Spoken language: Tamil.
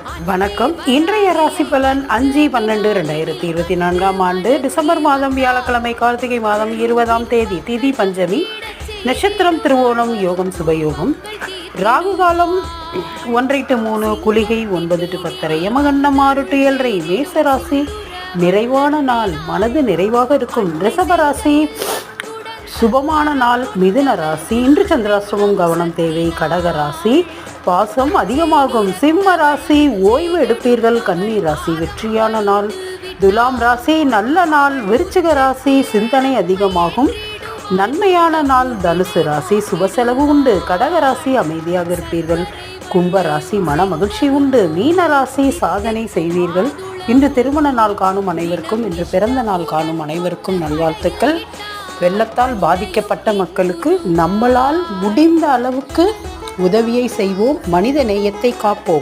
வணக்கம். இன்றைய ராசி பலன் 5/12/2024 டிசம்பர் மாதம் வியாழக்கிழமை, கார்த்திகை மாதம் 20ஆம் தேதி, திதி பஞ்சமி, நட்சத்திரம் திருவோணம், யோகம் சுபயோகம், ராகு காலம் 1 to 3, குளிகை 9 to 10, யமகண்டம் 6 to 7. மேச ராசி நிறைவான நாள், மனது நிறைவாக இருக்கும். ரிஷபராசி சுபமான நாள். மிதுன ராசி இன்று சந்திராசிரமம், கவனம் தேவை. கடக ராசி பாசம் அதிகமாகும். சிம்ம ராசி ஓய்வு எடுப்பீர்கள். கன்னி ராசி வெற்றியான நாள். துலாம் ராசி நல்ல நாள். விருச்சிக ராசி சிந்தனை அதிகமாகும், நன்மையான நாள். தனுசு ராசி சுப செலவு உண்டு. கடக ராசி அமைதியாக இருப்பீர்கள். கும்ப ராசி மன மகிழ்ச்சி உண்டு. மீன ராசி சாதனை செய்வீர்கள். இன்று திருமண நாள் காணும் அனைவருக்கும், இன்று பிறந்த நாள் காணும் அனைவருக்கும் நல்வாழ்த்துக்கள். வெள்ளத்தால் பாதிக்கப்பட்ட மக்களுக்கு நம்மளால் முடிந்த அளவுக்கு உதவியை செய்வோம். மனித நேயத்தை காப்போம்.